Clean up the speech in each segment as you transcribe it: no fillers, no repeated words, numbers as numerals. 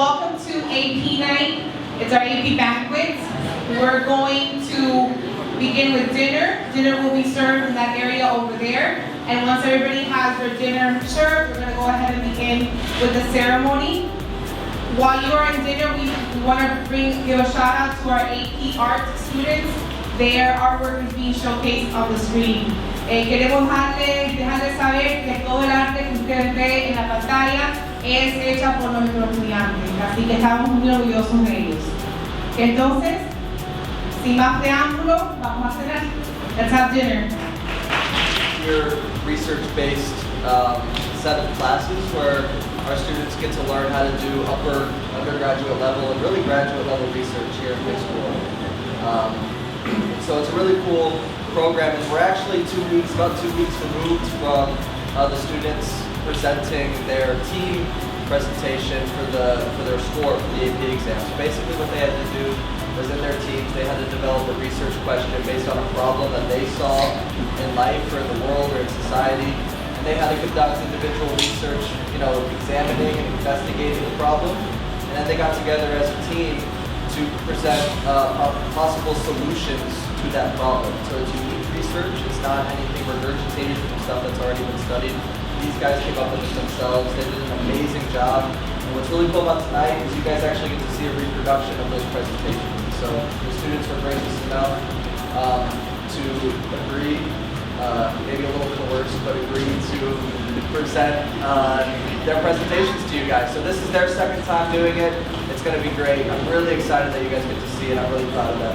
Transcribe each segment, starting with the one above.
welcome to AP night. It's our AP banquet. We're going to begin with dinner. Dinner will be served in that area over there. And once everybody has their dinner served, we're going to go ahead and begin with the ceremony. While you are in dinner, we want to give a shout out to our AP art students. Their artwork is being showcased on the screen. Queremos dejarles saber que todo el arte que ustedes ven en la pantalla es hecha por nuestros estudiantes, así que estamos muy orgullosos de ellos. Entonces, sin más preámbulo, vamos a cenar. Let's have dinner. Your research-based set of classes where our students get to learn how to do upper undergraduate level and really graduate level research here in high school. So it's a really cool program, and we're actually about two weeks removed from the students presenting their team presentation for their score for the AP exam. So basically what they had to do was in their teams, they had to develop a research question based on a problem that they saw in life or in the world or in society. And they had to conduct individual research, examining and investigating the problem. And then they got together as a team to present possible solutions to that problem. So it's unique research. It's not anything regurgitated from stuff that's already been studied. These guys came up with it themselves. They did an amazing job. And what's really cool about tonight is you guys actually get to see a reproduction of those presentations. So the students were gracious enough to agree, maybe a little coerced, but agree to present their presentations to you guys. So this is their second time doing it. It's going to be great. I'm really excited that you guys get to see it. I'm really proud of them.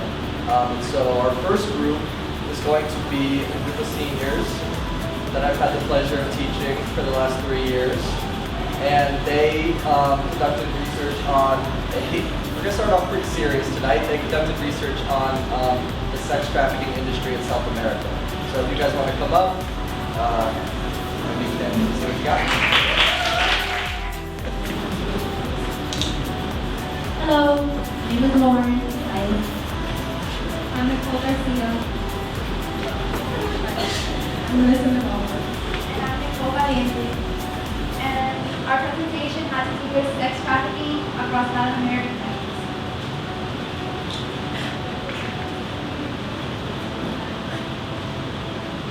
So our first group is going to be a group of seniors that I've had the pleasure of teaching for the last 3 years. And they conducted research on, we're going to start off pretty serious tonight. They conducted research on the sex trafficking industry in South America. So if you guys want to come up, see what you got. Hello, my name is Lauren. I'm Nicole Garcia. I'm Melissa Nicole. And I'm Nicole Valiente. And our presentation has to do with sex trafficking across Latin American countries.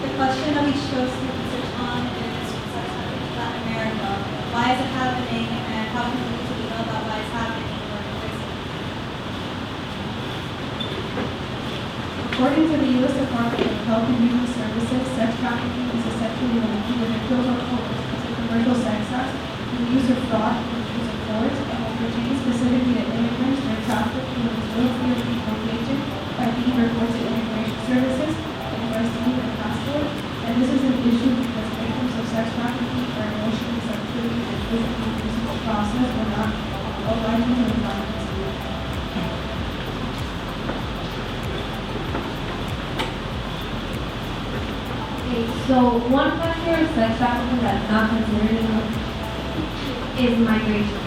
The question that we chose to research on is sex trafficking in Latin America. Why is it happening, and how can we know about why it's happening or fix it? According to the U.S. Department of Health and Human Services, sex trafficking is a sexually manipulative commercial sex acts with the use of fraud and the use of force, and will pertain specifically to immigrants who are trafficked in the facility of deportation by being reported to immigration services and receiving their passport. And this is an issue because victims of sex trafficking are emotionally, sexually, and physically abused in the process or not obliged to the environment. So one factor of sex trafficking that's not considered is migration.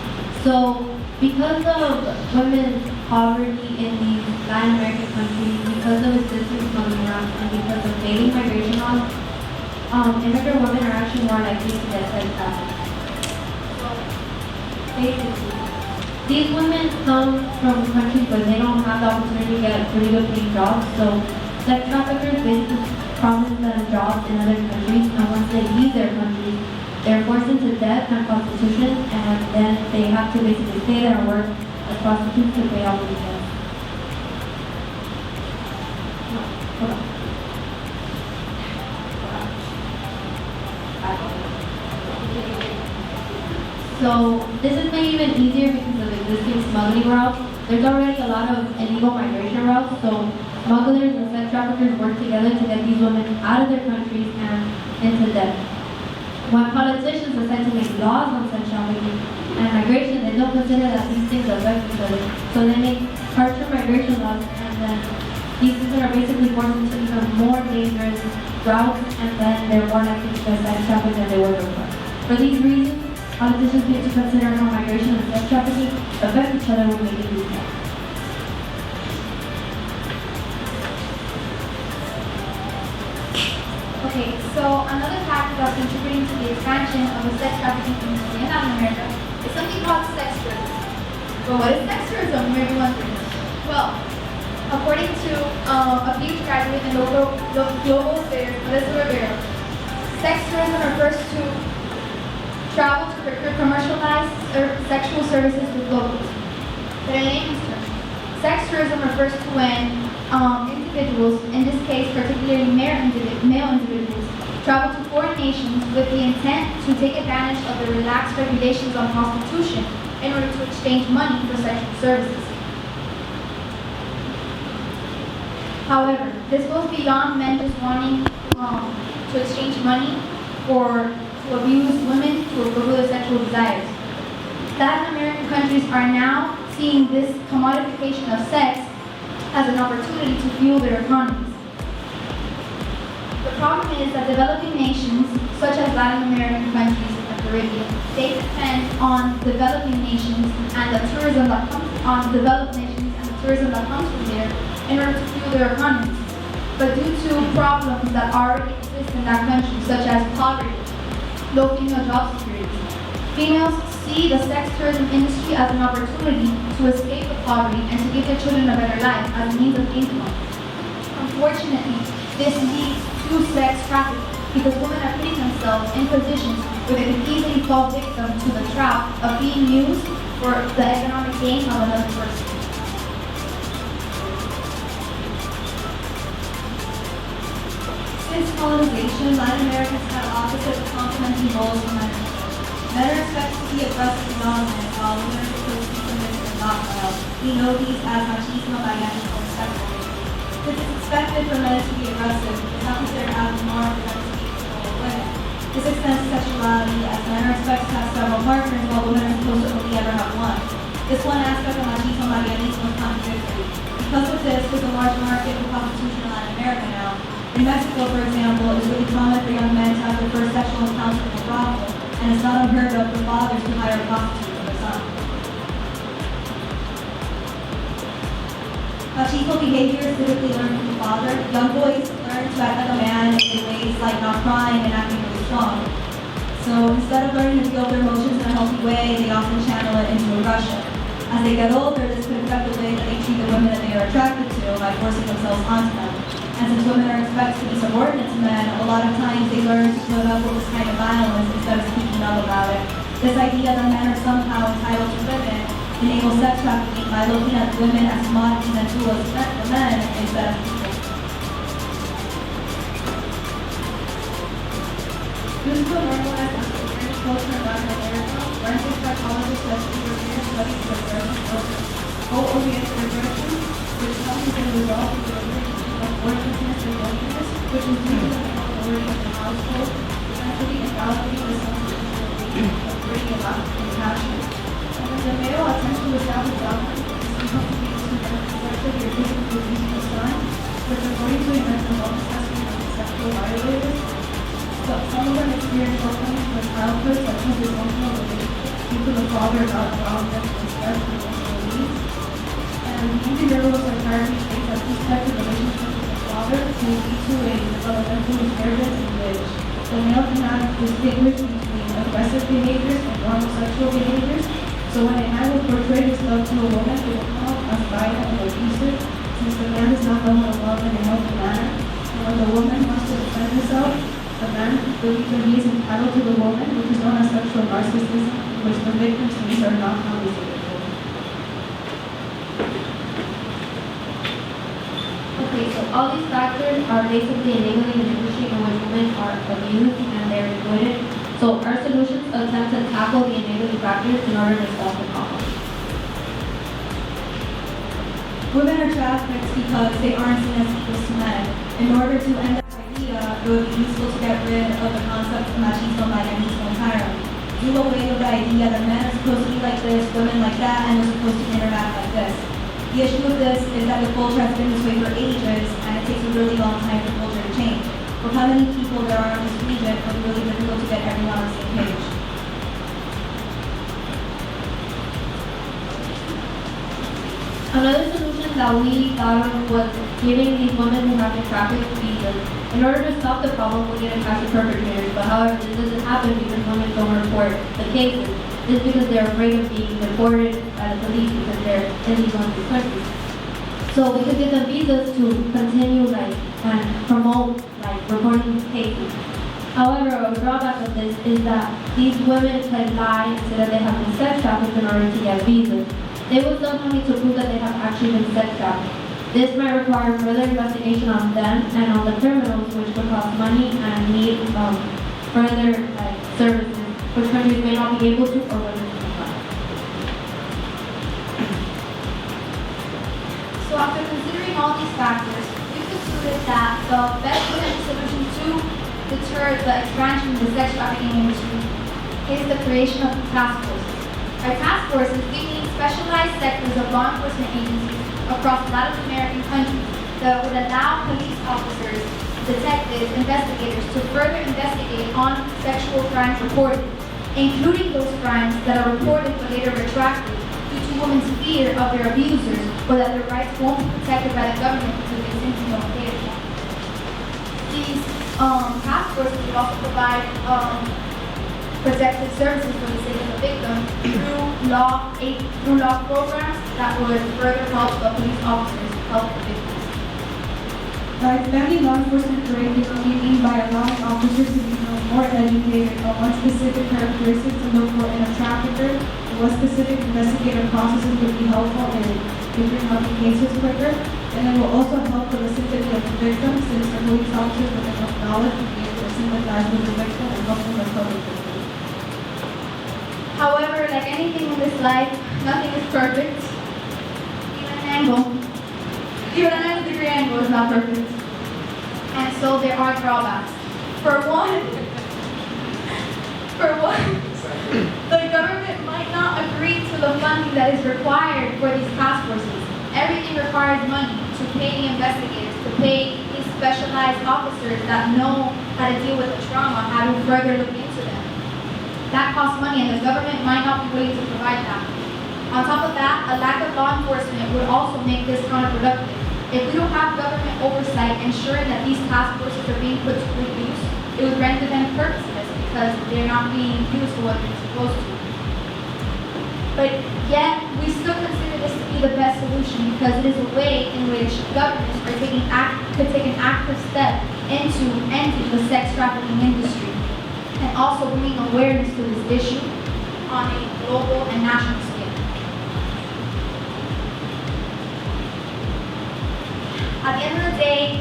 So because of women's poverty in these Latin American countries, because of existing smuggling routes, and because of failing migration laws, immigrant women are actually more likely to get sex trafficked. So basically, these women come from countries where they don't have the opportunity to get pretty good paying jobs. So sex traffickers basically promise them jobs in other countries, and once they leave their country, they're forced into debt and prostitution, and then they have to basically stay there and work as prostitutes to pay off these debts. No, hold on. So this is made even easier because of existing smuggling routes. There's already a lot of illegal migration routes, so smugglers and sex traffickers work together to get these women out of their countries and into debt. When politicians decide to make laws on sex trafficking and migration, they don't consider that these things affect each other. So they make harsher migration laws, and then these people are basically forced into even more dangerous routes, and then they're more likely to get sex trafficked than they were before. For these reasons, politicians need to consider how migration and sex trafficking affect each other when making these laws. Okay, so another factor that's contributing to the expansion of the sex trafficking industry in Latin America is something called sex tourism. But what is sex tourism? You may be wondering. Well, according to a PhD graduate in global affairs, Melissa Rivera, sex tourism refers to travel to procure commercialized sexual services with locals. But in layman's terms, sex tourism refers to when individuals, in this case particularly male individuals, travel to foreign nations with the intent to take advantage of the relaxed regulations on prostitution in order to exchange money for sexual services. However, this goes beyond men just wanting to exchange money or to abuse women to fulfill their sexual desires. Latin American countries are now seeing this commodification of sex as an opportunity to fuel their economies. The problem is that developing nations, such as Latin American countries and the Caribbean, they depend on developing nations and the tourism that comes from there in order to fuel their economies. But due to problems that already exist in that country, such as poverty, low female job security, females see the sex tourism industry as an opportunity to escape the poverty and to give their children a better life as a means of income. Unfortunately, this leads to sex trafficking because women are putting themselves in positions where they can easily fall victim to the trap of being used for the economic gain of another person. Since colonization, Latin Americans had opposite but complementary roles for men and women. Men are expected to be aggressive and dominant, while women are supposed to be submissive and docile. We know these as machismo, bianismo, and sexualism. Since it's expected for men to be aggressive, it's not considered as a norm for them to be control of women. This extends to sexuality, as men are expected to have several partners, while women are supposed to only ever have one. This one aspect of machismo, bianismo is contradictory. Because of this, there's a large market for prostitution in Latin America now. In Mexico, for example, it's really common for young men to have their first sexual encounter in a brothel, and it's not unheard of for fathers to hire a prostitute for their son. Machismo behavior is typically learned from the father. Young boys learn to act like a man in ways like not crying and acting really strong. So instead of learning to feel their emotions in a healthy way, they often channel it into aggression. As they get older, this could affect the way that they treat the women that they are attracted to by forcing themselves onto them. And since women are expected to be subordinate to men, a lot of times they learn to put up with this kind of violence instead of speaking up about it. This idea that men are somehow entitled to women enables sex trafficking by looking at women as commodities and tools for men instead of people. Due to the normalized African culture in Latin America, forensic psychologists have prepared studies of aggression culture, O-oriented aggression, which comes as a result of the of worthlessness and loneliness, which is due to the male authority of the household, essentially invalidating the sense of bringing about compassion. And when the male attempts to establish dominance, this becomes to be sexually or physically abusing the son, which according to a mental health assessment of sexual violators, some of them experience shortcomings from childhood, such as emotional relationships due to the father not allowing them to express their emotional needs. And behavioral psychiatry states that these types of relationships with the father may lead to a developmental impairment in which the male cannot distinguish between aggressive behaviors and normal sexual behaviors. So when a man will portray his love to a woman, it will come off as violent and abusive, since the man does not know how to love in a healthy manner. And when the woman wants to defend herself, the man believes that he is entitled to the woman, which is known as sexual narcissism, which the victims needs are not compensated for. Okay, so all these factors are basically enabling an industry in which women are abused and they're exploited. So our solutions attempt to tackle the enabling factors in order to solve the problem. Women are trafficked because they aren't seen as equals to men. In order to end that idea, it would be useful to get rid of the concept of machismo, bianismo entirely. Do away with the idea that men are supposed to be like this, women like that, and they're supposed to interact like this. The issue with this is that the culture has been this way for ages, and it takes a really long time for culture to change. With how many people there are in this region, it will be really difficult to get everyone on the same page. Another solution that we thought of was giving these women who have been trafficked visas. In order to stop the problem, we need to catch the perpetrators, but however, this doesn't happen because women don't report the cases. is because they're afraid of being deported by the police because they're illegal in these countries. So we could give them visas to continue and promote reporting cases. However, a drawback of this is that these women can lie and say that they have been sex trafficked in order to get visas. They will still need to prove that they have actually been sex trafficked. This might require further investigation on them and on the criminals, which would cost money and need further services, which countries may not be able to or women can provide. So after considering all these factors, we concluded that the best potential solution to deter the expansion of the sex trafficking industry is the creation of task forces. By task forces, we mean specialized sectors of law enforcement agencies across Latin American countries that would allow police officers, detectives, investigators to further investigate on sexual crimes reported, including those crimes that are reported but later retracted due to women's fear of their abusers or that their rights won't be protected by the government because they simply don't pay it. These task forces would also provide protective services for the sake of the victim through law programs that would further help the police officers help the victims. By expanding law enforcement curriculum, we mean by allowing officers to become more educated on what specific characteristics to look for in a trafficker, and what specific investigative processes would be helpful in figuring out the cases quicker, and it will also help with the sympathy of the victim, since the police officers with enough knowledge will be able to sympathize with the victim and help them recover the victim. However, like anything in this life, nothing is perfect. Even a 90-degree angle is not perfect. And so there are drawbacks. For one, the government might not agree to the funding that is required for these task forces. Everything requires money to pay the investigators, to pay these specialized officers that know how to deal with the trauma, how to further look into them. That costs money and the government might not be willing to provide that. On top of that, a lack of law enforcement would also make this counterproductive. If we don't have government oversight ensuring that these task forces are being put to good use, it would render them purposeless because they're not being used for what they're supposed to. But yet, we still consider this to be the best solution because it is a way in which governments could take an active step into ending the sex trafficking industry and also bringing awareness to this issue on a global and national scale. At the end of the day,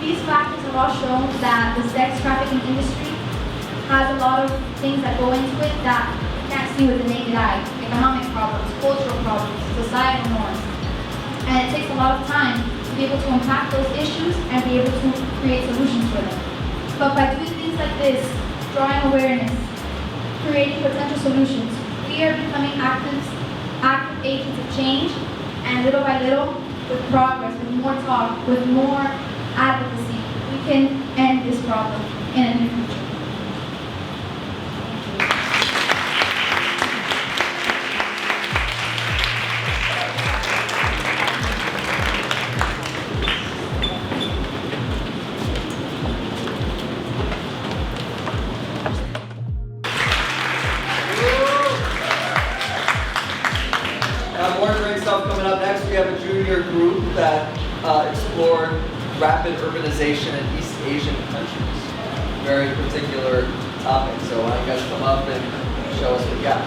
these factors have all shown that the sex trafficking industry has a lot of things that go into it that you can't see with the naked eye. Economic problems, cultural problems, societal norms. And it takes a lot of time to be able to unpack those issues and be able to create solutions for them. But by doing things like this, drawing awareness, creating potential solutions, we are becoming active agents of change, and little by little, with progress, with more talk, with more advocacy, we can end this problem in the near future. Coming up next, we have a junior group that explored rapid urbanization in East Asian countries. Very particular topic, so why don't you guys come up and show us what you got.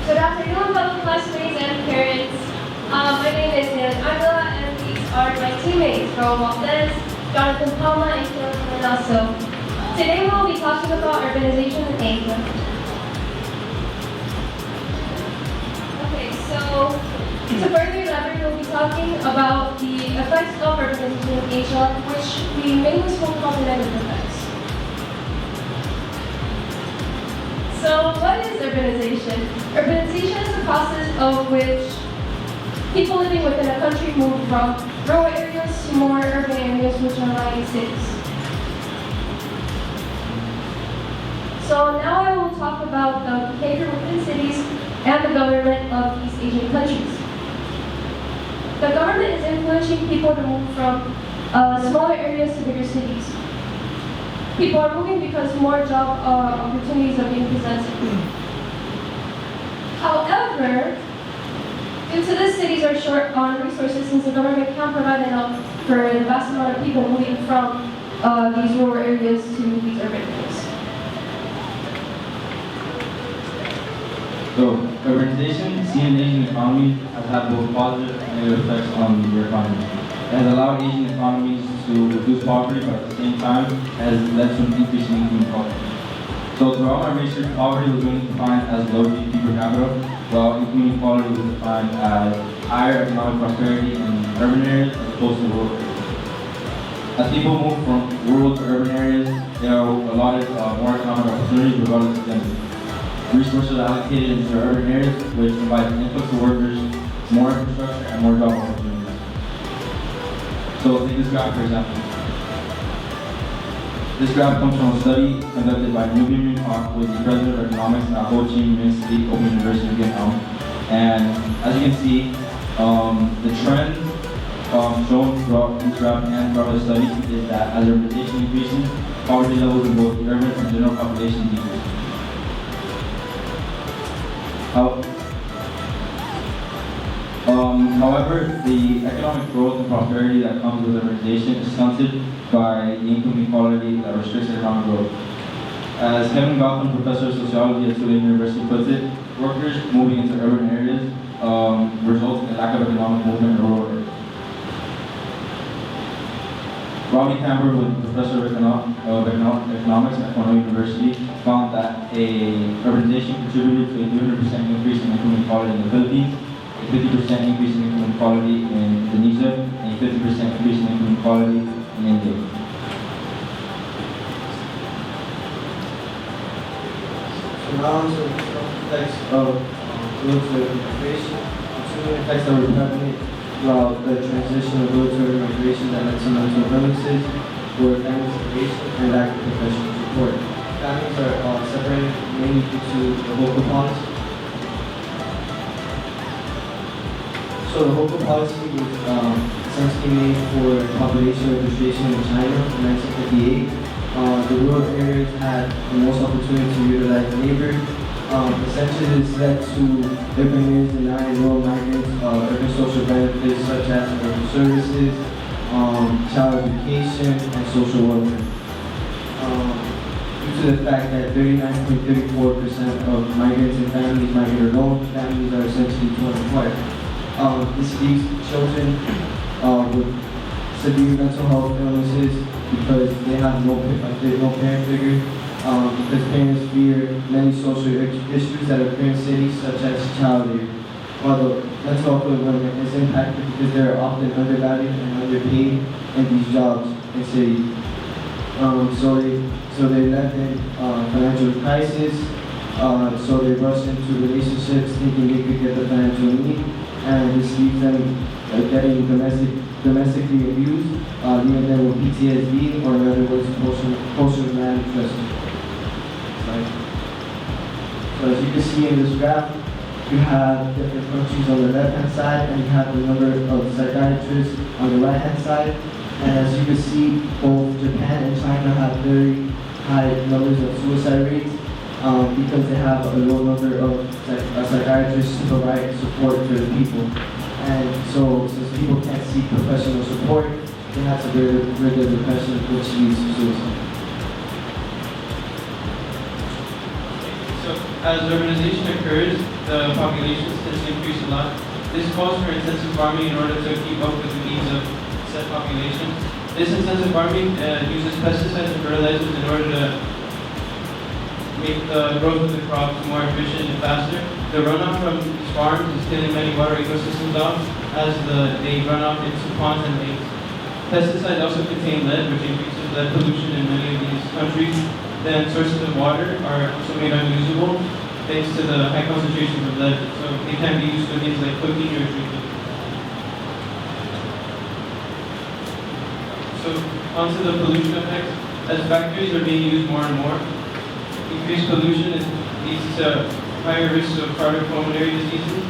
Good afternoon, fellow classmates and parents. My name is Angela, and these are my teammates from Maltese, Jonathan Palma, and Philip Manasso. Today we'll be talking about urbanization in Asia. Okay, so to further elaborate, we'll be talking about the effects of urbanization in Asia, which we mainly spoke about the negative effects. So what is urbanization? Urbanization is the process of which people living within a country move from rural areas to more urban areas, which are like cities. So now I will talk about the behavior within cities and the government of East Asian countries. The government is influencing people to move from smaller areas to bigger cities. people are moving because more job opportunities are being presented. However, due to the cities are short on resources since the government can't provide enough for the vast amount of people moving from these rural areas to these urban areas. So, urbanization, seen in Asian economies, has had both positive and negative effects on their economy. It has allowed Asian economies to reduce poverty, but at the same time, has led to an increase in income inequality. So, throughout my research, poverty was mainly defined as low GDP per capita, while income inequality was defined as higher economic prosperity in urban areas as opposed to rural areas. As people move from rural to urban areas, there are allotted more economic opportunities regardless of density. Resources are allocated into urban areas, which provide an influx of workers, more infrastructure, and more job opportunities. So take this graph for example. This graph comes from a study conducted by Nguyen Minh Quoc, who is the president of economics at Ho Chi Minh City Open University in Vietnam. And as you can see, the trend shown throughout this graph and throughout the study is that as urbanization increases, poverty levels in both the urban and general population decrease. However, the economic growth and prosperity that comes with urbanization is stunted by the income inequality that restricts economic growth. As Kevin Gotham, professor of sociology at Tulane University puts it, workers moving into urban areas results in a lack of economic movement in rural areas. Robbie Camber, who is a professor of economics at Cornell University, found that urbanization contributed to a 300% increase in income inequality in the Philippines, a 50% increase in income inequality in Indonesia, and a 50% increase in income inequality in India. So now to the effects of military immigration, considering the effects that were prevalent throughout the transition of military immigration that led to mental illnesses, were family separation and lack of professional support. Families are separated mainly due to the local policy. So the local policy was essentially made for population registration in China in 1958. The rural areas had the most opportunity to utilize labor. Essentially, this led to urban areas denying rural migrants urban social benefits such as urban services, child education, and social welfare. Due to the fact that 39.34% of migrants and families migrate alone, families are essentially torn apart. This leaves children with severe mental health illnesses because they have no parent figure. Because parents fear many social issues that occur in cities, such as child labor. While the mental health of women is impacted because they are often undervalued and underpaid in these jobs in cities. So they left in financial crisis. So they rush into relationships thinking they could get the financial need, and this leaves them getting domestically abused, leaving them with PTSD or in other words, post-traumatic stress. So as you can see in this graph, you have different countries on the left-hand side, and you have the number of psychiatrists on the right-hand side. And as you can see, both Japan and China have very high numbers of suicide rates because they have a low number of psychiatrists to provide support to the people. And so, since people can't seek professional support, they have to rid of depression, which leads to suicide. So, as urbanization occurs, the population tends to increase a lot. This calls for intensive farming in order to keep up with the needs of said population. This intensive farming uses pesticides and fertilizers in order to make the growth of the crops more efficient and faster. The runoff from these farms is killing many water ecosystems off as they run off into ponds and lakes. Pesticides also contain lead, which increases lead pollution in many of these countries. Then sources of water are also made unusable thanks to the high concentrations of lead, so they can't be used for things like cooking or drinking. So onto the pollution effects. As factories are being used more and more, increased pollution leads to higher risks of cardiopulmonary diseases,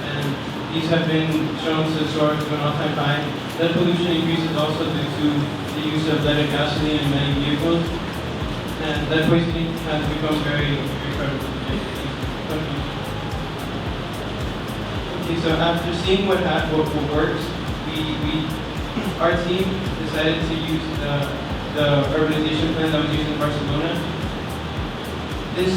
and these have been shown to soar to an all-time high. Lead pollution increases also due to the use of leaded gasoline in many vehicles, and lead poisoning has become very, very prevalent. Okay, so after seeing what works, our team decided to use the urbanization plan that was used in Barcelona. This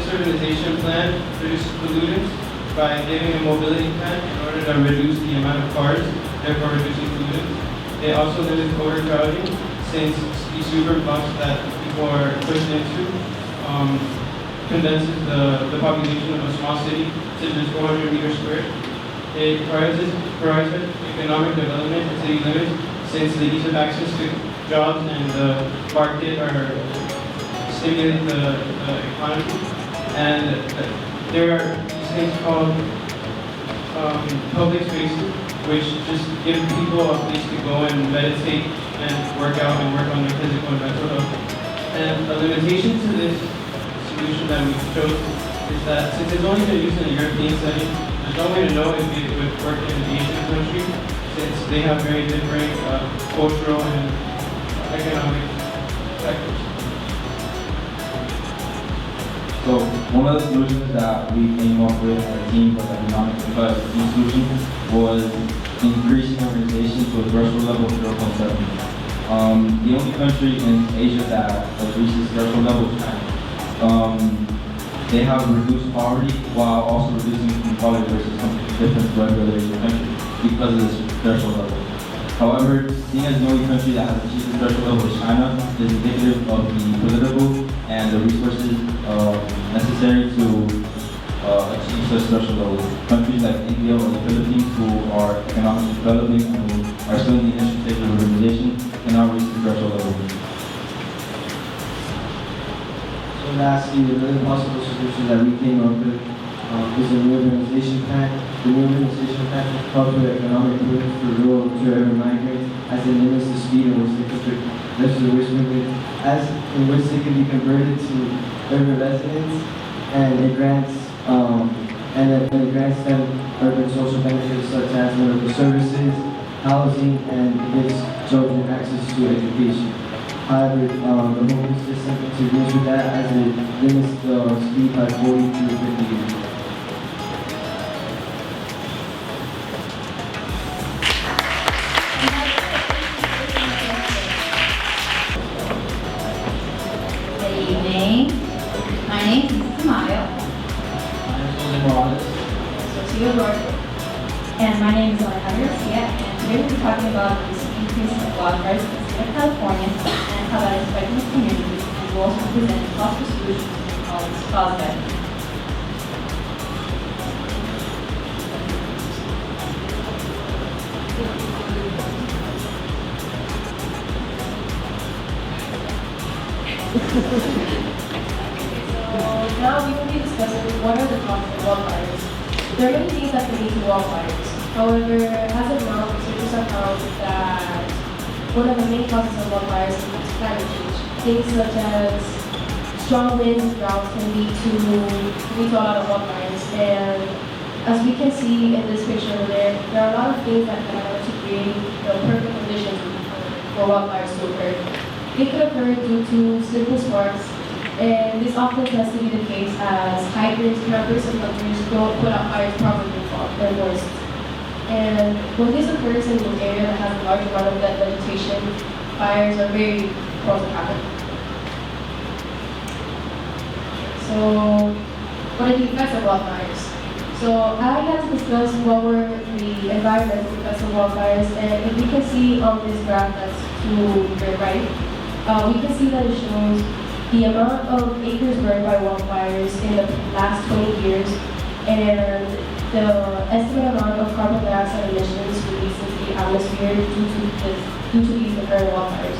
urbanization plan reduces pollutants by giving a mobility plan in order to reduce the amount of cars, therefore reducing pollutants. They also limit overcrowding, since these super blocks that people are pushed into condenses the population of a small city to just 400 meters squared. It prioritizes economic development in city limits, since the ease of access to jobs and the market are stimulate the economy. And there are these things called public spaces, which just give people a place to go and meditate and work out and work on their physical and mental health. And a limitation to this solution that we chose is that since it's only been used in a European setting, there's no way to know if it would work in an Asian country, since they have very different cultural and economic factors. So one of the solutions that we came up with as a team for the economic team solution was increasing urbanization to a threshold level of 0.7. The only country in Asia that has reached this threshold level is China. They have reduced poverty while also reducing inequality versus some different regular Asian countries because of this threshold level. However, seeing as the only country that has achieved the threshold level is China, is indicative of the political and the resources necessary to achieve such threshold levels. Countries like India or the Philippines, who are economically developing and who are still in the initial stage of urbanization, cannot reach the threshold level. So lastly, another possible solution that we came up with is a new urbanization plan. The new urbanization plan calls for economic growth for rural to urban migrants, as it limits the speed in which they can in which they can be converted to urban residents, and it grants it grants them urban social benefits such as medical services, housing, and gives children access to education. However, the hope is just to use with that, as it limits the speed by 40 to 50 meters. Good evening. My name is Mrs. Tamayo. So to your Lord. And my name is Alejandra Garcia, and today we'll be talking about the increase of wildfires in the state of California and how that is affecting the communities, and we'll also present possible solutions to cause that. So now we will be discussing what are the causes of wildfires. There are many things that can lead to wildfires. However, as of now, researchers have found that one of the main causes of wildfires is climate change. Things such as strong winds and droughts can lead to a lot of wildfires. And as we can see in this picture over there are a lot of things that can happen to create the perfect conditions for wildfires to occur. It could occur due to simple sparks, and this often tends to be the case as hikers, campers, and hunters don't put out fires properly or moist. And when this occurs in an area that has a large amount of dead vegetation, fires are very prone to happen. So, what are the effects of wildfires? So, I had to discuss what were the environmental effects of wildfires, and if we can see on this graph that's to your right, we can see that it shows the amount of acres burned by wildfires in the last 20 years and the estimated amount of carbon dioxide emissions released into the atmosphere due to these occurring wildfires.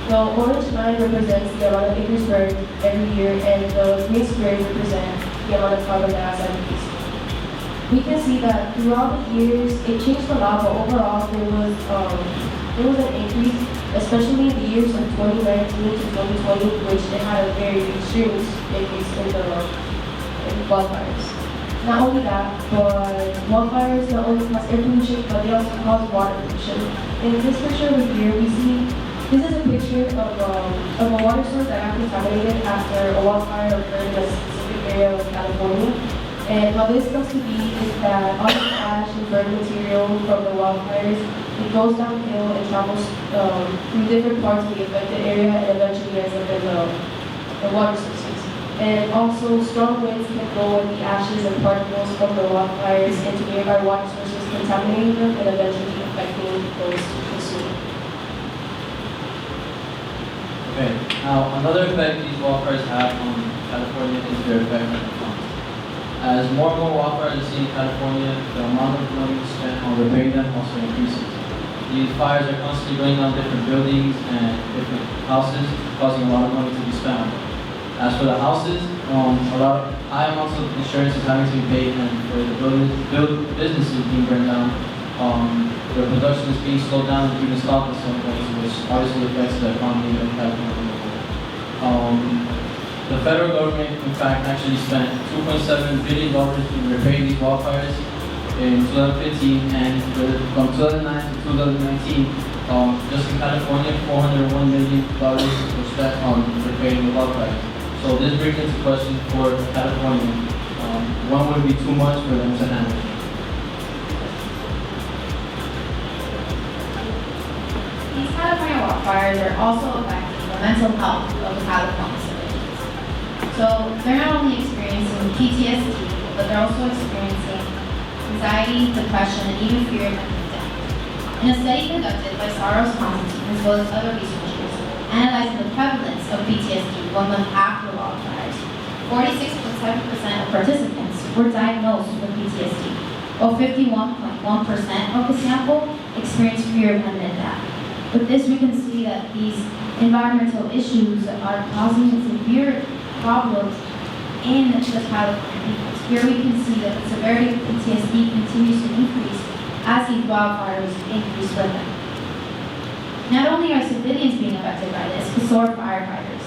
The orange line represents the amount of acres burned every year, and the green squares represent the amount of carbon dioxide released. We can see that throughout the years, it changed a lot, but overall there was an increase, especially in the years of 2019 to 2020, which it had a very extreme increase in wildfires. Not only that, but wildfires not only cause air pollution, but they also cause water pollution. In this picture over here, we see this is a picture of a water source that got contaminated after a wildfire occurred in a specific area of California. And how this comes to be is that all the ash and burn material from the wildfires, it goes downhill and travels through different parts of the affected area and eventually ends up in the water sources. And also, strong winds can blow the ashes and particles from the wildfires into nearby water sources, contaminating them and eventually affecting those consuming. Okay, now another effect these wildfires have on California is their effect on the economy. As more and more wildfires are seen in California, the amount of money spent on repairing them also increases. These fires are constantly burning down different buildings and different houses, causing a lot of money to be spent on them. As for the houses, a lot of high amounts of insurance is having to be paid, and for the businesses being burned down, their production is being slowed down and even stopped in some ways, which obviously affects the economy of California. The federal government, in fact, actually spent $2.7 billion in repairing these wildfires in 2015, and from 2009 to 2019, just in California, $401 million was spent on repairing the wildfires. So this brings into question for California, when would be too much for them to handle? These California wildfires are also affecting the mental health of the California citizens. So they're not only experiencing PTSD, but they're also experiencing anxiety, depression, and even fear of ending death. In a study conducted by Saros Constantine as well as other researchers, analyzing the prevalence of PTSD 1 month after wildfires, 46.7% of participants were diagnosed with PTSD, while 51.1% of the sample experienced fear of imminent death. With this, we can see that these environmental issues are causing severe problems in the California peoples. Here we can see that the severity of PTSD continues to increase as these wildfires increase with them. Not only are civilians being affected by this, but so are firefighters.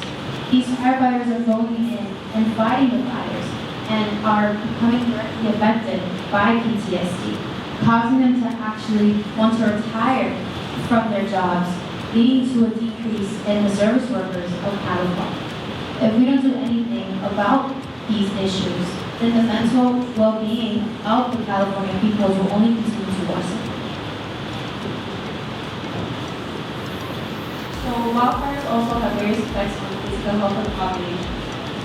These firefighters are going in and fighting the fires and are becoming directly affected by PTSD, causing them to actually want to retire from their jobs, leading to a decrease in the service workers of California. If we don't do anything about these issues, then the mental well-being of the California people will only continue to worsen. So wildfires also have various effects on the physical health of the population.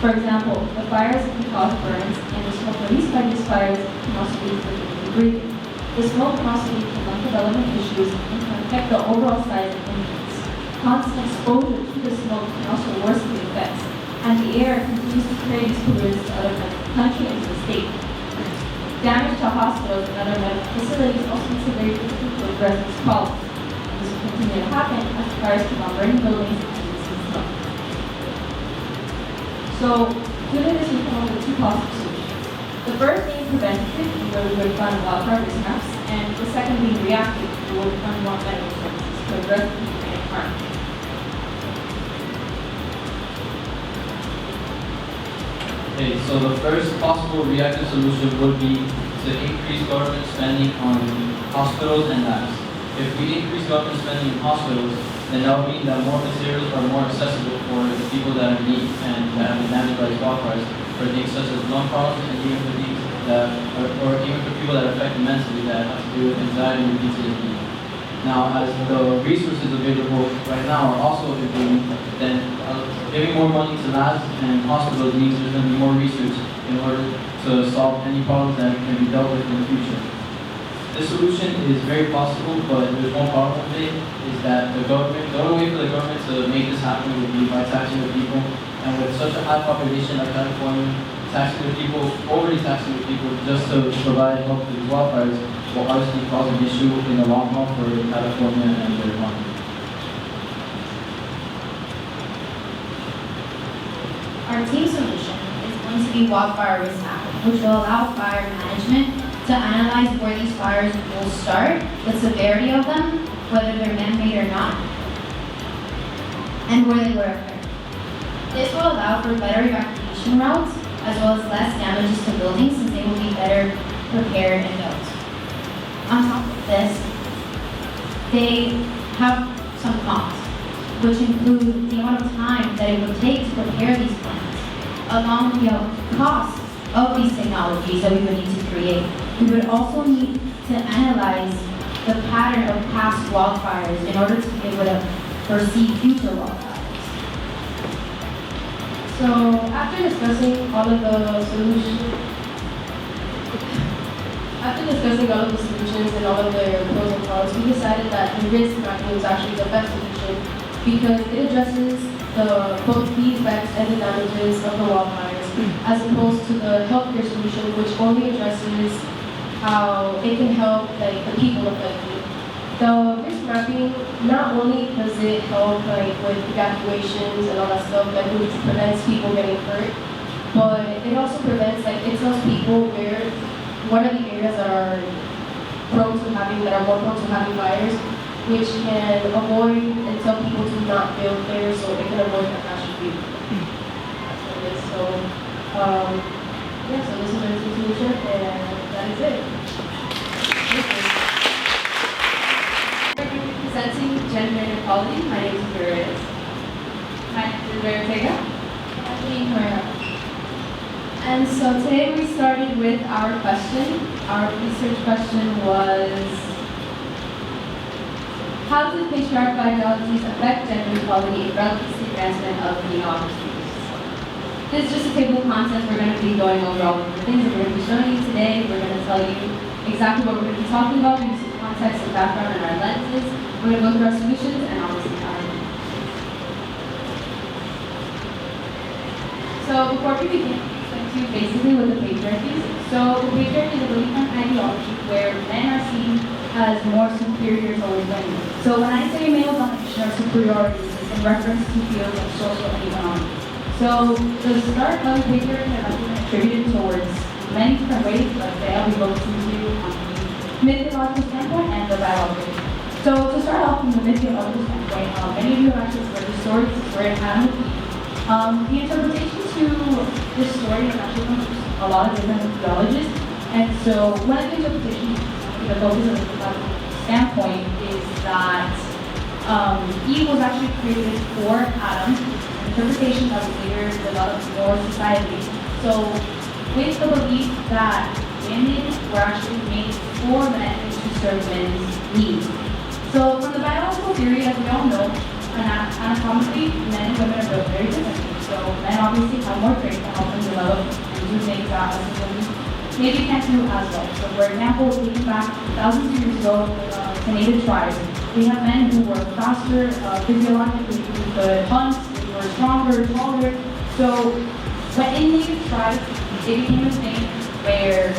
For example, the fires can cause burns, and the smoke released by these fires can also lead to difficulty breathing. The smoke can also lead to lung development issues and can affect the overall size of infants. Constant exposure to the smoke can also worsen the effects, and the air continues to carry these pollutants to other countries and to the state. Damage to hospitals and other medical facilities also makes it very difficult to address these problems. This will continue to happen as fires keep on burning buildings and releasing smoke. So, due to this, we come up with two possible solutions. The first being preventative, where we would fund wildfire risk maps, and the second being reactive, where we would fund more medical services to address the and harm. Okay, so the first possible reactive solution would be to increase government spending on hospitals and labs. If we increase government spending in hospitals, then that would mean that more materials are more accessible for the people that are in need and that have been damaged by these wildfires, for things such as lung problems and even for things that, or even for people that are affected mentally that have to do with anxiety and PTSD. Now, as the resources available right now are also improving, then giving more money to labs and hospitals means there's going to be more research in order to solve any problems that can be dealt with in the future. This solution is very possible, but there's one problem with it, is that the only way for the government to make this happen would be by taxing the people. And with such a high population like California, taxing the people, overly taxing the people just to provide help to these wildfires will obviously cause an issue in the long run for California and their economy. Our team solution is going to be wildfire risk mapping, which will allow fire management to analyze where these fires will start, the severity of them, whether they're man-made or not, and where they will occur. This will allow for better evacuation routes, as well as less damages to buildings since they will be better prepared and built. On top of this, they have some cons. which include the amount of time that it would take to prepare these plans, along with the cost of these technologies that we would need to create. We would also need to analyze the pattern of past wildfires in order to be able to foresee future wildfires. So after discussing all of the solutions, and all of their pros and cons, we decided that the risk mapping was actually the best solution because it addresses both the effects and the damages of the wildfires, as opposed to the healthcare solution, which only addresses how it can help the people affected. The risk mapping, not only does it help with evacuations and all that stuff, which prevents people getting hurt, but it also prevents, it tells people what are the areas that are more prone to having fires, which can avoid and tell people to not build there so it can avoid catastrophe. That's what it is. So, so this is my solution, and that is it. Presenting gender inequality, my name is Vera. My name is Vera Ortega. Kathleen Herrera. And so today we started with our question. Our research question was, how do patriarchal ideologies affect gender equality relative to the advancement of female opportunities? This is just a table of contents. We're going to be going over all of the things that we're going to be showing you today. We're going to tell you exactly what we're going to be talking about, we're going to use context and background and our lenses. We're going to go through our solutions and obviously our. So before we begin, basically what the patriarchy is. So the patriarchy is a belief and ideology where men are seen as more superior towards women. So when I say male domination or superiority, it's in reference to fields of social and economic. So the start of the patriarchy has been attributed towards many different ways, but they all be both into the mythological standpoint and the biological. So to start off from the mythological standpoint, many of you have actually read the story. It's the story of Adam and Eve. The interpretation to this story has actually come from a lot of different theologians, and so one of the interpretations, the focus of the standpoint, is that Eve was actually created for Adam. The interpretation that was later developed more society. So with the belief that women were actually made for men to serve men's needs. So from the biological theory, as we all know, anatomically, men and women are built very differently. So men obviously have more traits that help them develop and do things that as women maybe can't do as well. So for example, looking back thousands of years ago to native tribes, we have men who were faster, physiologically, who could hunt, who were stronger, taller. So but in native tribes, it became a thing where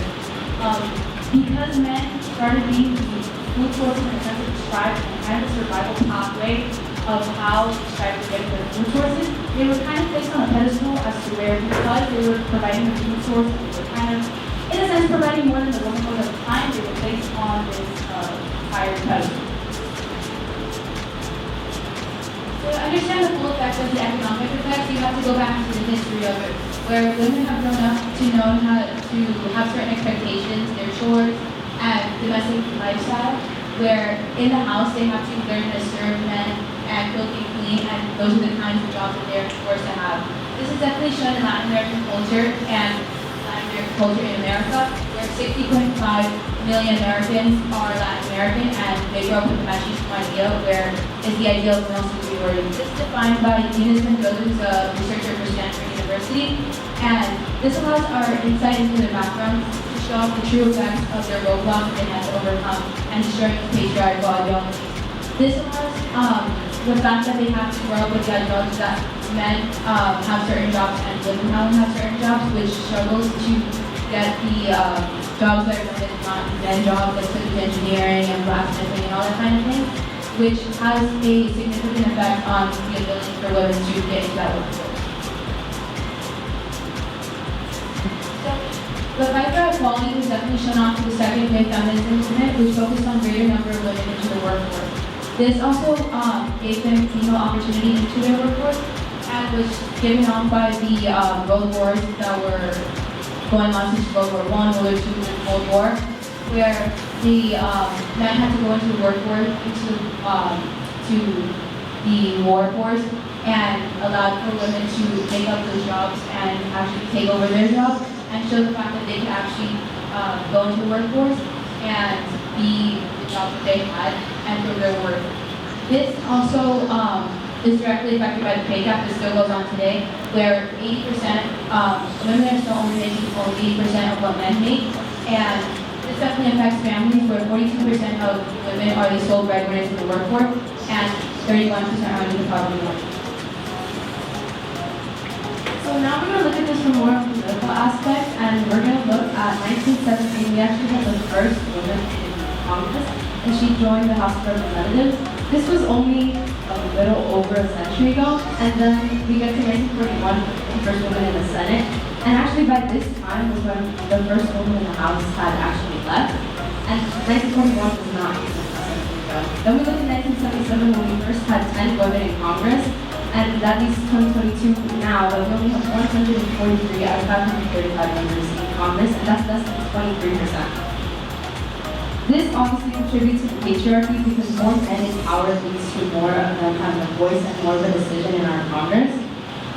because men started being the food source in a sense of the tribe and kind of the survival pathway of how the tribe would get their food sources, they were kind of placed on a pedestal as to where, because they were providing the food source, they were kind of, in a sense, providing more than the woman was at the time, they were placed on this higher pedestal. To understand the full effect of the economic effects, you have to go back to the history of it, where women have grown up to know how to have certain expectations, their chores, and domestic lifestyle, where in the house they have to learn how to serve men and cook and clean, and those are the kinds of jobs that they're forced to have. This is definitely shown in Latin American culture and Latin American culture in America, where 60.5 million Americans are Latin American, and they grow up with the machismo idea, where is the idea of male superiority. This is defined by Eunice Mendoza, who's a researcher for Stanford University, and this allows our insight into their backgrounds to show off the true effects of their roadblocks they had to overcome and destroying the patriarchal ideology. This allows the fact that they have to grow up with the ideology that men have certain jobs and women have certain jobs, which struggles to get the jobs that are not men jobs, like such as engineering and blacksmithing and all that kind of thing, which has a significant effect on the ability for women to get into that workforce. The fight for equality was definitely shown off to the second wave feminist movement, which focused on greater number of women into the workforce. This also gave them female opportunity into their workforce, and was given on by the world wars that were going on since World War I, World War II, and Cold War, where the men had to go into the workforce to the workforce and allowed for women to take up those jobs and actually take over their jobs and show the fact that they could actually go into the workforce and be the job that they had and prove their worth. This also is directly affected by the pay gap that still goes on today, where 80% women are still only making only 80% of what men make, and this definitely affects families where 42% of women are the sole breadwinners in the workforce and 31% are in the poverty line. So now we're going to look at this from more of a political aspect, and we're going to look at 1917. We actually had the first woman in Congress, and she joined the House of Representatives. This was only a little over a century ago, and then we get to 1941, the first woman in the Senate. And actually by this time was when the first woman in the House had actually left, and 1941 was not even a century ago. Then we look at 1977 when we first had 10 women in Congress, and that leads to 2022 now, that we only have 143 out of 535 members in Congress, and that's less than 23%. This obviously contributes to the patriarchy because more men in power leads to more of them having a voice and more of a decision in our Congress.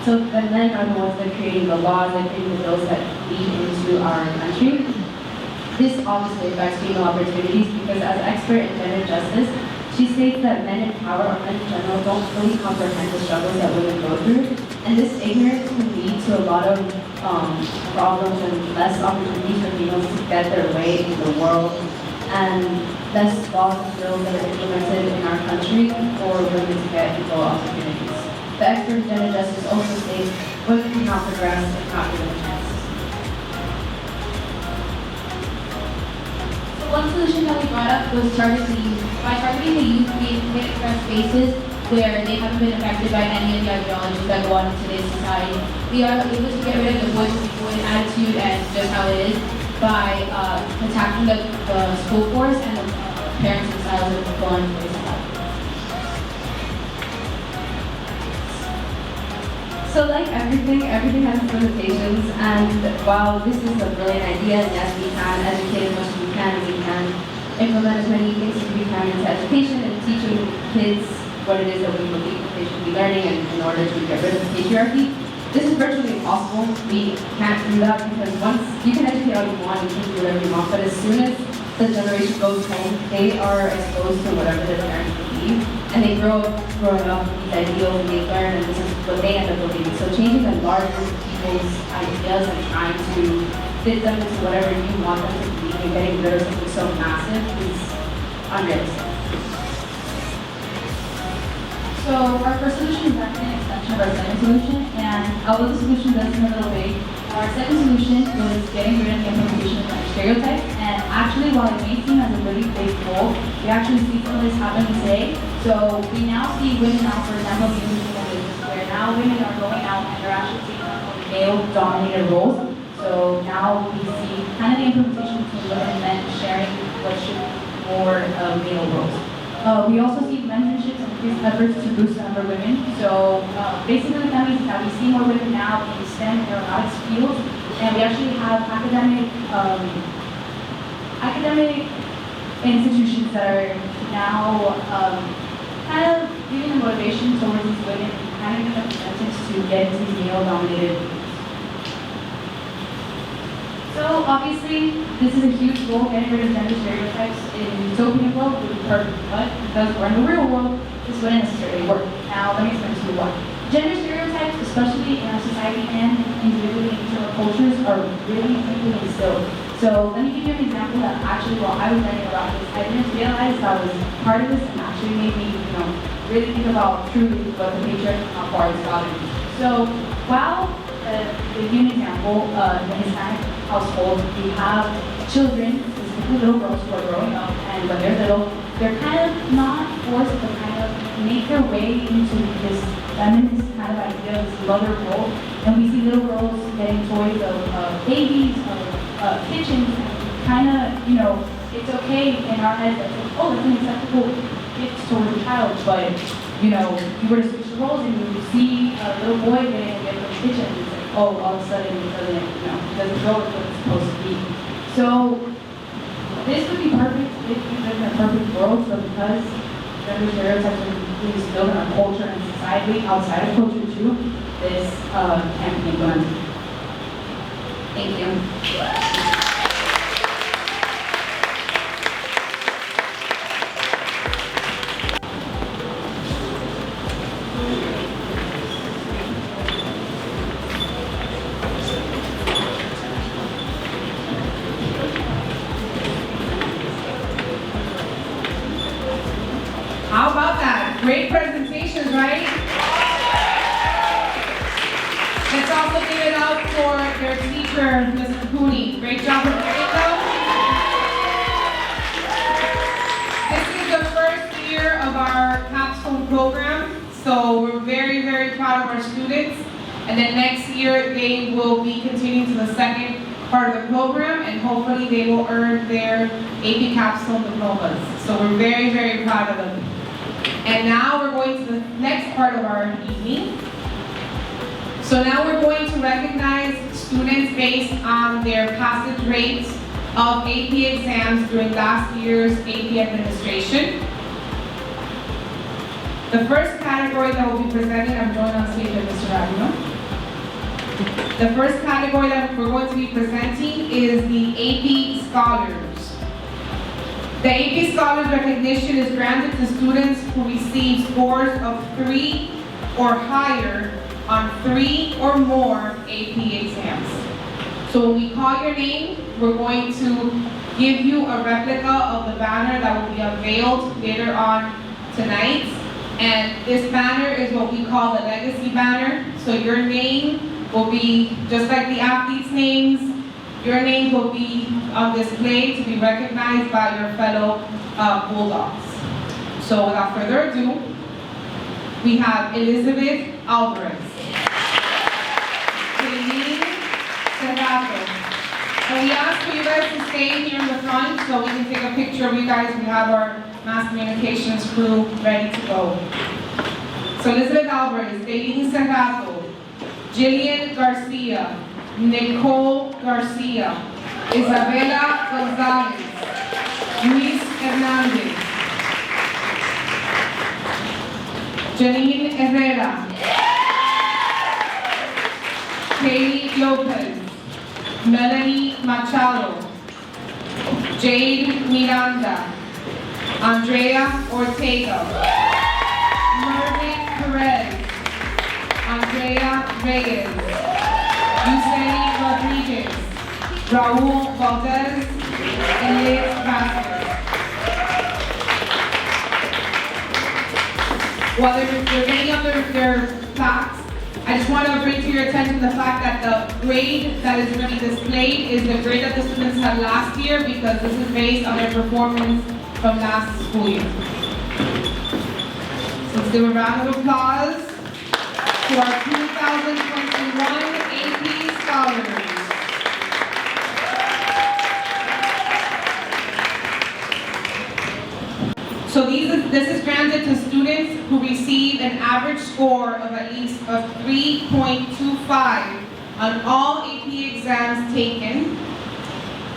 So the men are the ones that are creating the laws, that are creating the bills that lead into our country. This obviously affects female opportunities because as an expert in gender justice, she states that men in power or men in general don't fully comprehend the struggles that women go through. And this ignorance can lead to a lot of problems and less opportunities for females to get their way in the world, and less laws and bills that are implemented in our country for women to get equal opportunities. The expert in gender justice also states women cannot progress if not given a chance. So one solution that we brought up was targeting the youth. By targeting the youth, we hit address spaces where they haven't been affected by any of the ideologies that go on in today's society. We are able to get rid of the boys will be boys attitude and just how it is by attacking the school force and the parents themselves that go on today's society. So like everything has its limitations, and while this is a brilliant idea, and yes, we can educate as much as we can implement as many things as we can into education and teaching kids what it is that we believe they should be learning in order to get rid of the patriarchy. This is virtually impossible. We can't do that because once you can educate all you want, you can do whatever you want, but as soon as the generation goes home, they are exposed to whatever their parents believe, and they growing up with these ideals and they learn, and this is what they end up believing. So changing a large group of people's ideas and trying to fit them into whatever you want them to believe and getting rid of something so massive is unrealistic. So our first solution is actually an extension of our second solution, and although the solution does seem a little big, our second solution was getting rid of the implementation of gender stereotypes. And actually, while it may seem as a really big goal, we actually see some of this happening today. So we now see women now, for example, being in where now women are going out and they're actually taking on more male-dominated roles. So now we see kind of the implementation between women and men sharing what should be more male roles. We also see mentorships and increased efforts to boost the number of women. So basically that means that we see more women now in STEM and aeronautics fields, and we actually have academic institutions that are now kind of giving the motivation towards these women and kind of giving them incentives to get into these male-dominated fields. So obviously, this is a huge goal, getting rid of gender stereotypes in a utopian world would be perfect, but because we're in the real world, this wouldn't necessarily work. Now, let me explain to you why. Gender stereotypes, especially in our society and individually in our cultures, are really deeply instilled. So let me give you an example that actually, while I was learning about this, I didn't realize that was part of this, and actually made me, really think about truly what the patriarchy and how far it's gotten. So while to give you an example, in the Hispanic household, we have children, specifically little girls who are growing up, and when they're little, they're kind of not forced to kind of make their way into this feminist kind of idea, this mother role, and we see little girls getting toys of babies, of kitchens, and kind of, it's okay in our heads that, oh, that's an acceptable gift towards a child, but, you were to switch the roles and you see a little boy getting a gift from the kitchen, and it's like, oh, all of a sudden it doesn't go with what it's supposed to be. So this would be perfect if we lived in a perfect world, so because gender stereotypes are is building our culture and society outside of culture too, this can't be done. Thank you. How about that? Great presentations, right? Let's also give it up for their teacher, Ms. Cooney. Great job with Rico. This is the first year of our capstone program, so we're very, very proud of our students. And then next year, they will be continuing to the second part of the program, and hopefully they will earn their AP capstone diplomas. So we're very, very proud of them. And now we're going to the next part of our evening. So now we're going to recognize students based on their passage rates of AP exams during last year's AP administration. The first category that will be presented, I'm joined on stage by Mr. Avino. The first category that we're going to be presenting is the AP Scholars. The AP Scholars recognition is granted to students who receive scores of 3 or higher on 3 or more AP exams. So when we call your name, we're going to give you a replica of the banner that will be unveiled later on tonight. And this banner is what we call the legacy banner. So your name will be, just like the athletes' names, your name will be on display to be recognized by your fellow Bulldogs. So without further ado, we have Elizabeth Alvarez, Eileen Serrato. And we ask for you guys to stay here in the front so we can take a picture of you guys. We have our mass communications crew ready to go. So Elizabeth Alvarez, Eileen Serrato, Jillian Garcia, Nicole Garcia, Isabela Gonzalez, Luis Hernandez, Janine Herrera, Kaylee Lopez, Melanie Machado, Jade Miranda, Andrea Ortega, Mervin Perez, Andrea Reyes, Yuseli Rodriguez, Raul Valdez, and Liz Vasquez. While they're getting up their plaques, I just want to bring to your attention the fact that the grade that is going to be displayed is the grade that the students had last year, because this is based on their performance from last school year. So let's give a round of applause to our 2021 AP Scholars. So this is granted to students who receive an average score of at least of 3.25 on all AP exams taken,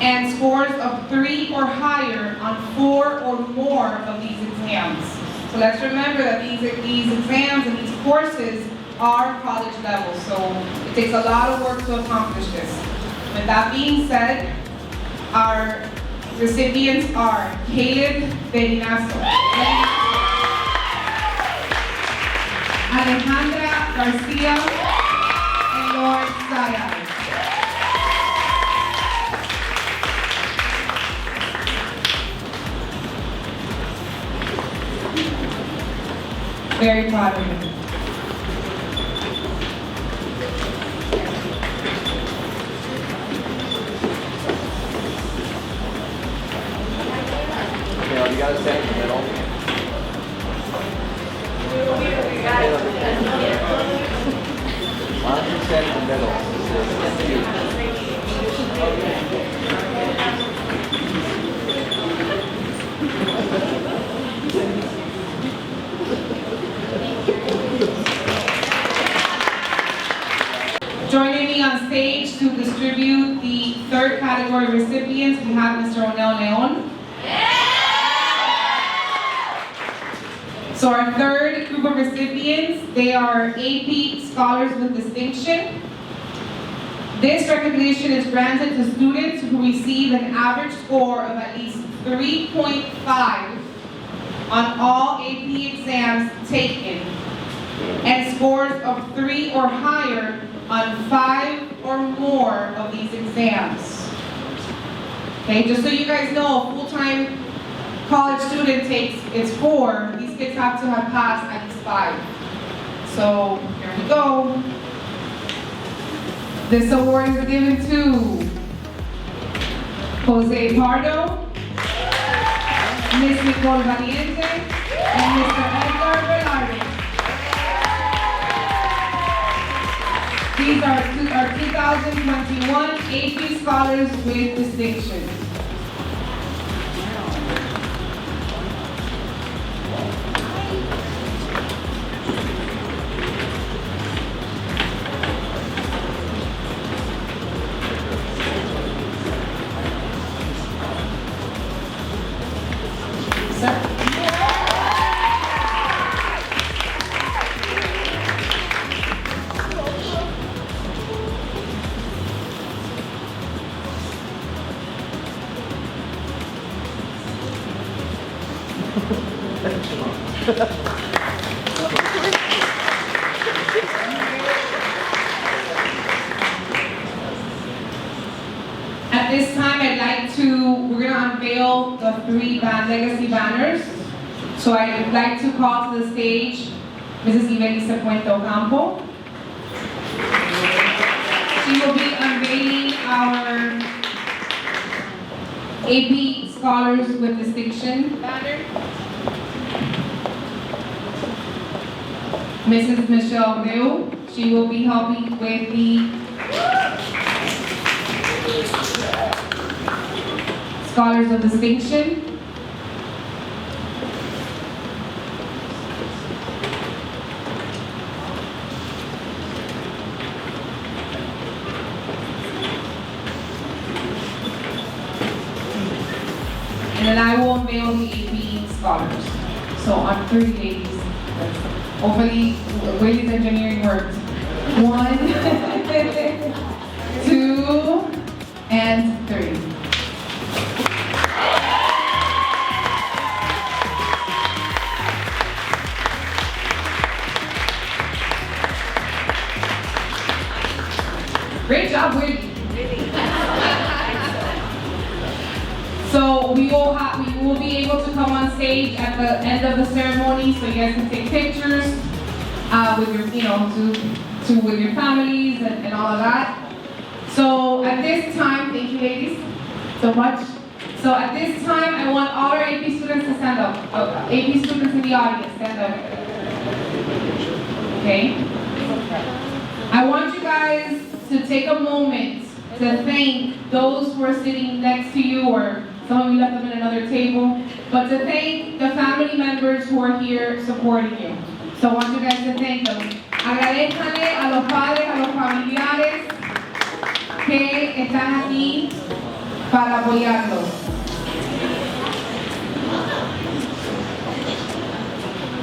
and scores of 3 or higher on 4 or more of these exams. So let's remember that these exams and these courses are college level, so it takes a lot of work to accomplish this. With that being said, our recipients are Caleb Berinazo, Alejandra Garcia, and Lord Sayas. Very proud of you. You gotta stand in the middle. Why don't you stand in the middle? Joining me on stage to distribute the third category recipients, we have Mr. Onel Leon. So our third group of recipients, they are AP Scholars with Distinction. This recognition is granted to students who receive an average score of at least 3.5 on all AP exams taken, and scores of 3 or higher on 5 or more of these exams. Okay, just so you guys know, a full-time college student it's 4. These kids have to have passed at least 5. So, here we go. This award is given to Jose Pardo, Ms. Nicole Valiente, and Mr. Edgar Velarde. These are our 2021 AP Scholars with Distinction. At this time, we're gonna unveil the 3 legacy banners. So I'd like to call to the stage Mrs. Ivelisse Puente Ocampo. She will be unveiling our AP Scholars with Distinction banner. Mrs. Michelle Reu, she will be helping with the Scholars of Distinction. And then I will unveil the AP Scholars. So on 3 ladies. Hopefully, Willie's engineering worked. 1, 2, and 3. Great job, Willie. So we will be able to come on stage at the end of the ceremony, so you guys can take pictures with your, with your families and all of that. So at this time, thank you, ladies, so much. So at this time, I want all our AP students to stand up. AP students in the audience, stand up. Okay. I want you guys to take a moment to thank those who are sitting next to you, or some of you left them in another table, but to thank the family members who are here supporting you. So I want you guys to thank them. Agradezcanle a los padres, a los familiares que están aquí para apoyarlos.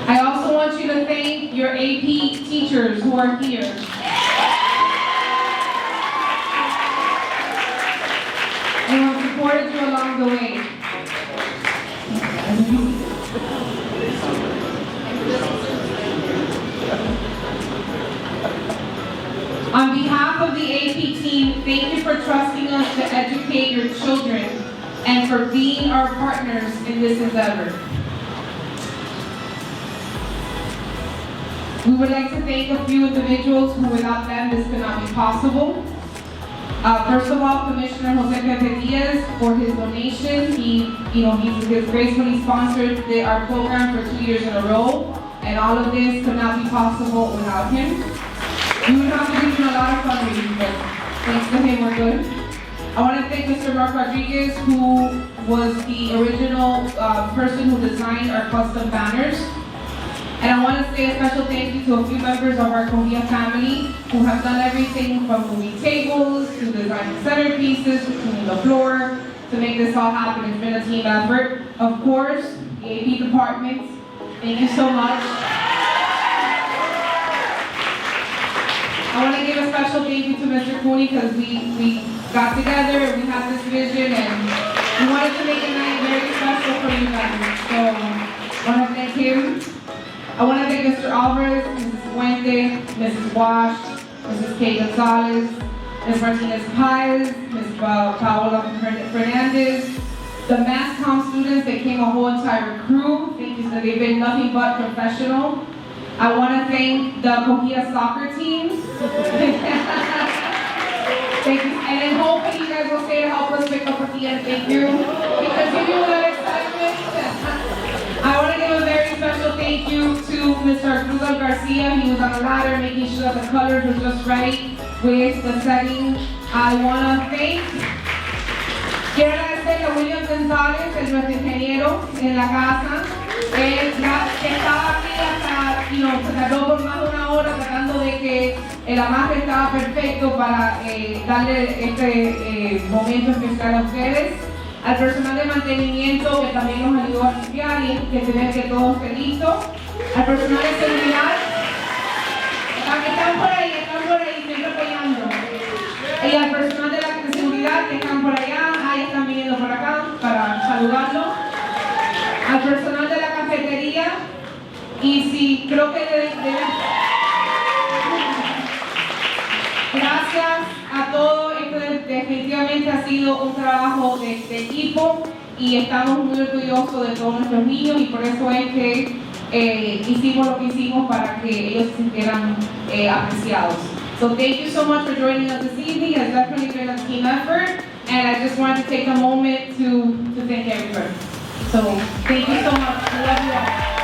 I also want you to thank your AP teachers who are here. And who have supported you along the way. On behalf of the AP team, thank you for trusting us to educate your children and for being our partners in this endeavor. We would like to thank a few individuals who without them this could not be possible. First of all, Commissioner Jose Pepe Diaz for his donation. He's gracefully sponsored our program for 2 years in a row, and all of this could not be possible without him. We would have to do a lot of fundraising, but thanks to him, we're good. I want to thank Mr. Mark Rodriguez, who was the original person who designed our custom banners. And I want to say a special thank you to a few members of our Covia family who have done everything from moving tables to designing centerpieces, to cleaning the floor, to make this all happen. It's been a team effort. Of course, the AP department, thank you so much. special thank you to Mr. Cooney because we got together and we had this vision and we wanted to make a night very special for you guys. So I want to thank him. I want to thank Mr. Alvarez, Mrs. Fuente, Mrs. Wash, Mrs. Kay Gonzalez, Ms. Martinez Paz, Ms. Paola Fernandez, the Mass Comm students. They came a whole entire crew. Thank you. So they've been nothing but professional. I want to thank the Coquilla soccer teams. Thank you. And then hopefully you guys will stay to help us pick up Coquilla. Thank you. Because you knew that excitement. I want to give a very special thank you to Mr. Cruz Garcia. He was on the ladder making sure that the colors were just right with the setting. I want to quiero agradecer a William González, el nuestro ingeniero en la casa. Él ya estaba aquí hasta, se tardó por más de una hora tratando de que el amarre estaba perfecto para darle este momento especial a ustedes. Al personal de mantenimiento que también nos ayudó a limpiar y que tener que todo esté listo. Al personal de seguridad, que están por ahí siempre apoyando. Y al personal de la seguridad que están por allá, ahí están viniendo por acá para saludarlo. Al personal de la cafetería, y sí, creo que gracias a todos. Esto definitivamente ha sido un trabajo de equipo y estamos muy orgullosos de todos nuestros niños y por eso es que hicimos lo que hicimos para que ellos se sintieran apreciados. So thank you so much for joining us this evening. It's definitely been a team effort and I just wanted to take a moment to thank everybody. So thank you so much. I love you all.